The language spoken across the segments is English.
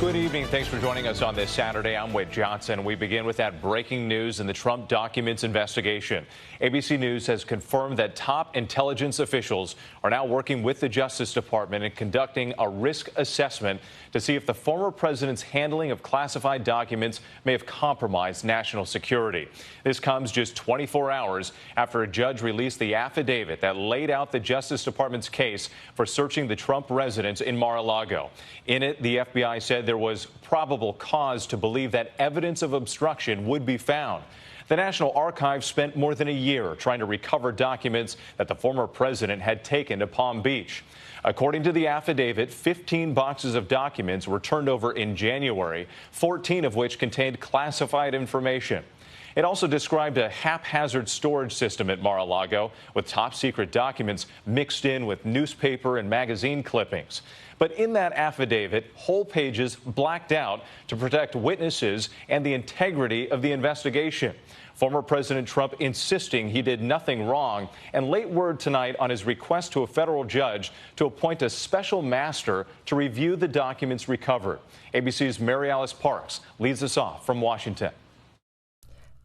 Good evening. Thanks for joining us on this Saturday. I'm 𝗦𝘂𝗯𝘀𝗰𝗍. We begin with that breaking news in the Trump documents investigation. ABC News has confirmed that top intelligence officials are now working with the Justice Department and conducting a risk assessment to see if the former president's handling of classified documents may have compromised national security. This comes just 24 hours after a judge released the affidavit that laid out the Justice Department's case for searching the Trump residence in Mar-A-Lago. In it, the FBI said there was probable cause to believe that evidence of obstruction would be found. The National Archives spent more than a year trying to recover documents that the former president had taken to Palm Beach. According to the affidavit, 15 boxes of documents were turned over in January, 14 of which contained classified information. It also described a haphazard storage system at Mar-A-Lago with top-secret documents mixed in with newspaper and magazine clippings. But in that affidavit, whole pages blacked out to protect witnesses and the integrity of the investigation. Former President Trump insisting he did nothing wrong, and late word tonight on his request to a federal judge to appoint a special master to review the documents recovered. ABC's Mary-Alice Parks leads us off from Washington.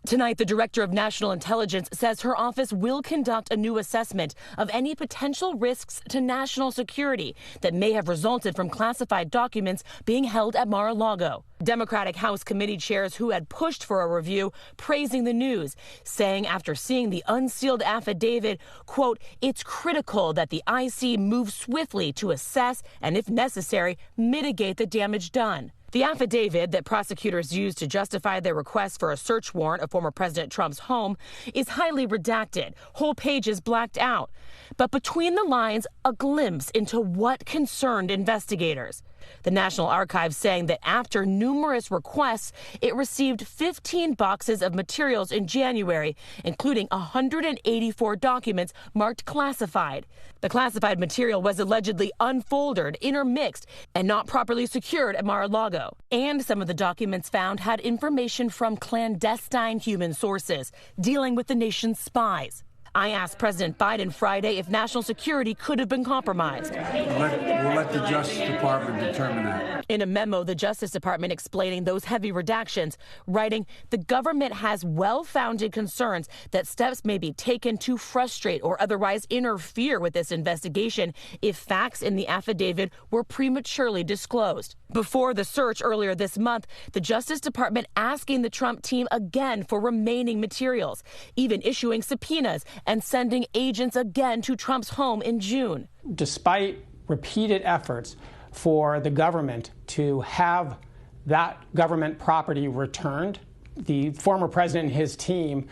Tonight, the Director of National Intelligence says her office will conduct a new assessment of any potential risks to national security that may have resulted from classified documents being held at Mar-A-Lago. Democratic House committee chairs who had pushed for a review praising the news, saying after seeing the unsealed affidavit, quote, "It's critical that the IC move swiftly to assess and, if necessary, mitigate the damage done." The affidavit that prosecutors used to justify their request for a search warrant of former President Trump's home is highly redacted, whole pages blacked out. But between the lines, a glimpse into what concerned investigators. The National Archives saying that after numerous requests, it received 15 boxes of materials in January, including 184 documents marked classified. The classified material was allegedly unfolded, intermixed, and not properly secured at Mar-A-Lago. And some of the documents found had information from clandestine human sources dealing with the nation's spies. I asked President Biden Friday if national security could have been compromised. We'll let the Justice Department determine that. In a memo, the Justice Department explaining those heavy redactions, writing, the government has well-founded concerns that steps may be taken to frustrate or otherwise interfere with this investigation if facts in the affidavit were prematurely disclosed. Before the search earlier this month, the Justice Department asking the Trump team again for remaining materials, even issuing subpoenas and sending agents again to Trump's home in June. Despite repeated efforts for the government to have that government property returned, the former president and his team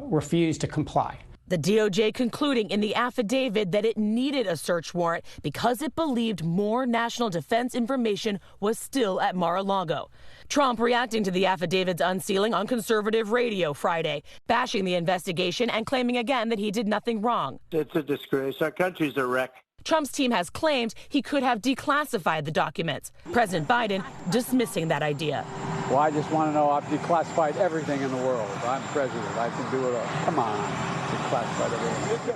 refused to comply. The DOJ concluding in the affidavit that it needed a search warrant because it believed more national defense information was still at Mar-A-Lago. Trump reacting to the affidavit's unsealing on conservative radio Friday, bashing the investigation and claiming again that he did nothing wrong. It's a disgrace. Our country's a wreck. Trump's team has claimed he could have declassified the documents. President Biden dismissing that idea. Well, I just want to know I've declassified everything in the world. I'm president. I can do it all. Come on. Declassified everything.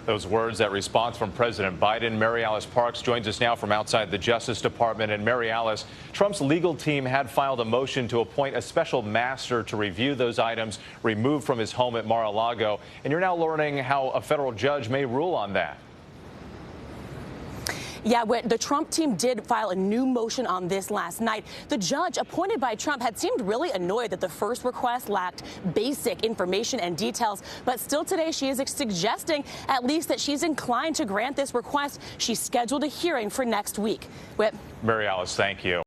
Those words, that response from President Biden. Mary-Alice Parks joins us now from outside the Justice Department. And Mary-Alice, Trump's legal team had filed a motion to appoint a special master to review those items removed from his home at Mar-A-Lago. And you're now learning how a federal judge may rule on that. Yeah, the Trump team did file a new motion on this last night. The judge appointed by Trump had seemed really annoyed that the first request lacked basic information and details. But still today, she is suggesting at least that she's inclined to grant this request. She's scheduled a hearing for next week. Whip. Mary-Alice, thank you.